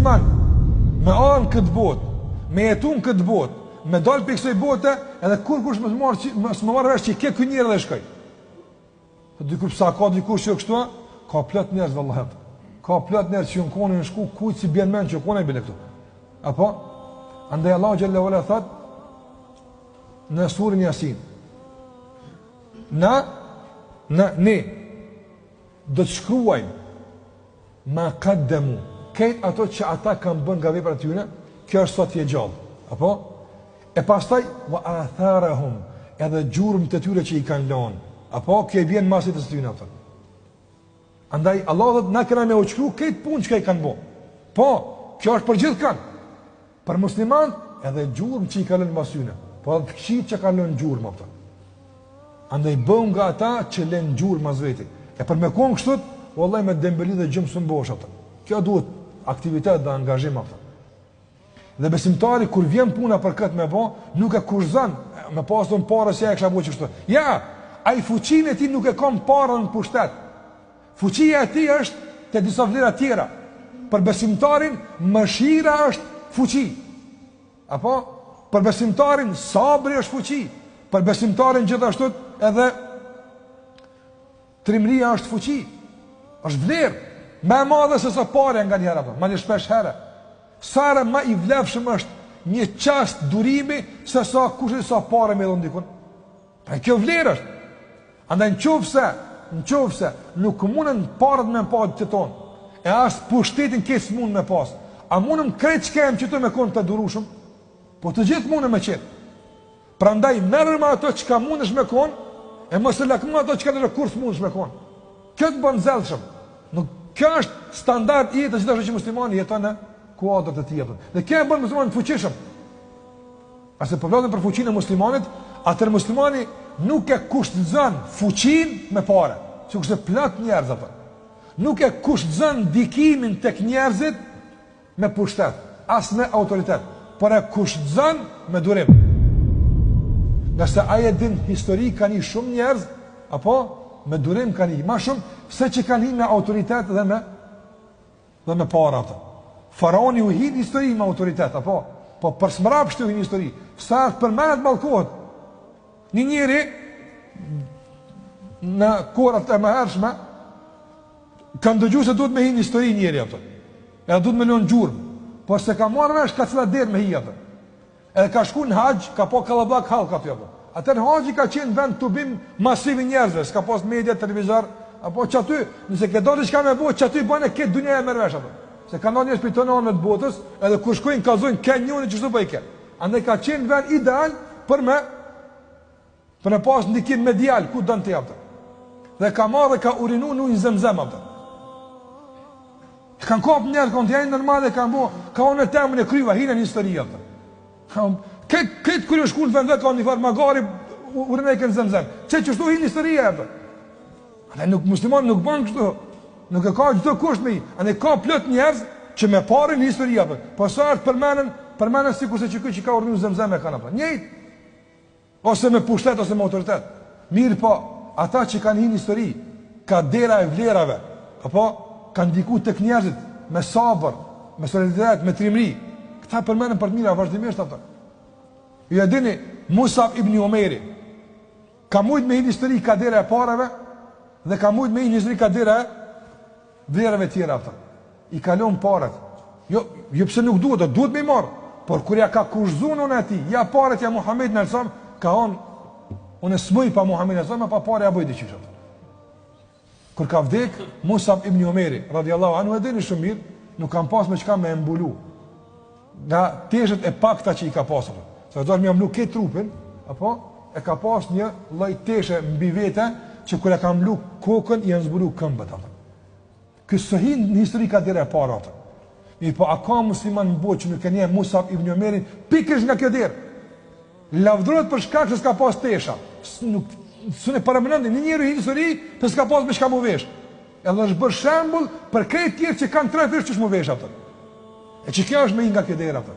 musliman me anë këtë botë, me jetun këtë botë, me dalë për kësaj bote, edhe kur kush më marrë vesh që i ke ky njerë dhe shkoj. Dikur sa ka dikush që kështu, ka plot njerëz vallahi. Ka plot njerëz që konin në shku kujt si bën mend që konin bile këtu. Apo andaj Allahu xhalla wala thot në surën Yasin. Ne do të shkruajmë ma qaddamu, këtë ato që ata kanë bën nga veprat e tyre, kjo është sot e gjallë. Apo e pastaj wa atharahum, edhe gjurmët e tyre që i kanë lënë. Apo kjo vjen masit të tyre ato. Andaj Allah do të na kena me u shkruaj këtë punë që i kanë bën. Po, kjo është për gjithë kanë. Për muslimanët edhe gjurmë që i kanë lënë masyne. Po edhe fshit që kanë lënë gjurmë ato. Andaj bën nga ata që lënë gjurmë as vetë. E për me kon kështu, vallahi me dembeli dhe gjumë së mbosh ato. Kjo duhet aktivitet dhe angazhim ato. Dhe besimtari kur vjen puna për këtë me bë, nuk e kurzon me pasën parë se ja e kisha bëu kështu. Ja, ai fuqinë e tij nuk e ka parën në pushtet. Fuqia e tij është te disa vlera tjera. Për besimtarin mëshira është fuqi. Apo për besimtarin sabri është fuqi. Për besimtarin gjithashtu edhe trimëria është fuqi. Është vlerë më e madhe se sa parë nga njëra apo, madje shpesh herë. Sa më i vlefshëm është një çast durimi se sa kush sa parë më dhon dikun. Pra kjo vlerë është. Andaj nëse nuk mundën parët me pa të tonë, e as pushtetin kes mund me pas. A mundëm krejt që kem që të me konë të durushëm? Po të gjithë mundëm me qenë. Prandaj merrem ato që ka mundesh me konë, e mos e lakmë ato që ka në kurs mundesh me konë. Kjo të bën zellshëm. Nuk kjo është standard i jetës gjithashtu që muslimani jeton në kuadrat e tij. Dhe kjo e bën muslimanin të fuqishëm. Ase po vlen për fuqinë e muslimanit, atë muslimani nuk e kushtëzon fuqinë me parë, sikur se plot njerëz apo. Nuk e kushtëzon ndikimin tek njerëzit me pushtet, as me autoritet, por e kushtëzon me durim. Nëse ai e din histori kanë shumë njerëz, apo me durim kanë më shumë se që kanë me autoritet dhe me para ato. Faraoni u hin histori me autoritet, apo po për smrapshtë u hin histori. Sa përmendet mallkohet. Një njeri në kohët e mëhershme kanë dëgjuar se duhet me hin histori njëri ato. Edhe duhet me lënë gjurmë. Po se ka marrë vesh ka cila derë me hi ato. Edhe ka shku në haxh, ka po kallabllak hallk aty apo. Atë në haxhi ka qenë vend tubim masiv i njerëzve, s'ka pas media, televizor, apo çaty, nëse ke dorë diçka me bëu, çaty bën e këtë dunja e merr vesh apo. Se kanë njerëz pitonën të botës, edhe kur shkojnë kallzojnë kanjonin çdo bëjke. Andaj ka qenë vend ideal për në pas ndikim medial ku don të japë. Dhe ka marrë dhe ka urinu në ujë Zemzem atë. Kanë kopë njerë, kanë të janë normale, kanë bo, ka unë e temën e kryva, hinë në histori atë. Këtë kërë shku në vende, ka një farë magari, urinë e kënë Zemzem. Që shtu hinë histori atë. Muslimani nuk banë kështu, nuk e ka gjithë kusht me hi. Ane ka plët njerëz që me pare në histori atë. Po sa është përmenen si kurse që këtë që ka urinu Zemzem e kanë atë. Njëjtë. Ose me pushtet, ose me autoritet. Mirë po, ata që kanë hinë histori, ka dera e vlerave, apo kanë diku tek njerëzit, me sabër, me solidaritet, me trimëri. Këta përmenen për të mira vazhdimisht ata. Ju e dini, Musab ibn Umeri, ka mujt me hinë histori ka dera e parave, dhe ka mujt me hinë histori ka dera e vlerave tjera ata. I kalon parat. Jo pse nuk duhet me i marë, por kur ja ka kushzuar unë ati, ja parat ja Muhammed në alësam, ka unë e smëj pa Muhammed e pa pare ja bëjt i qyshat. Kër ka vdek, Musab ibn Umeri, radiallahu anhu, e dini shumë mirë, nuk kam pas me qka me embulu, nga teshet e pakta që i ka pasur. Se do të me amlu këtë trupin, apo, e ka pas një lloj teshe mbi vete, që kër e ka amlu kokën, i e nëzbulu këmbët. Kësë hin në histori ka dire e para atë. Mi po, a ka musliman në botë që nuk e nje Musab ibn Umerin, pikrish nga kjo dirë. Lavdrohet për shkak se s'ka pas tesha. Së ne paramenandi, një njëri histori të s'ka pas me shka mu vesh. Edhe është bërë shembull për krejt tjerë që kanë tre vesh që shmu vesh atë. E që kjo është me nga kjo dera atë.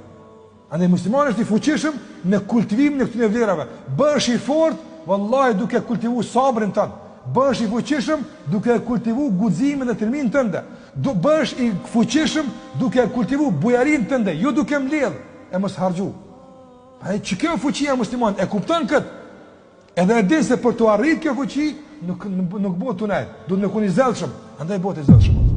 Andaj muslimani është i fuqishëm në kultivimin e këtyre vlerave. Bësh i fort, vallahi duke kultivuar sabrin tënd, bësh i fuqishëm duke kultivu guximin dhe tërmin tënde. Bësh i fuqishëm duke kultivu bujarinë tënde, jo duke mbledh e mos harxhu. Ai që kjo fuqia musliman e kupton kët. Edhe e din se për të arritur kjo fuqi nuk bëhet tunaj, duhet me qenë i zellshëm, andaj bëhet i zellshëm.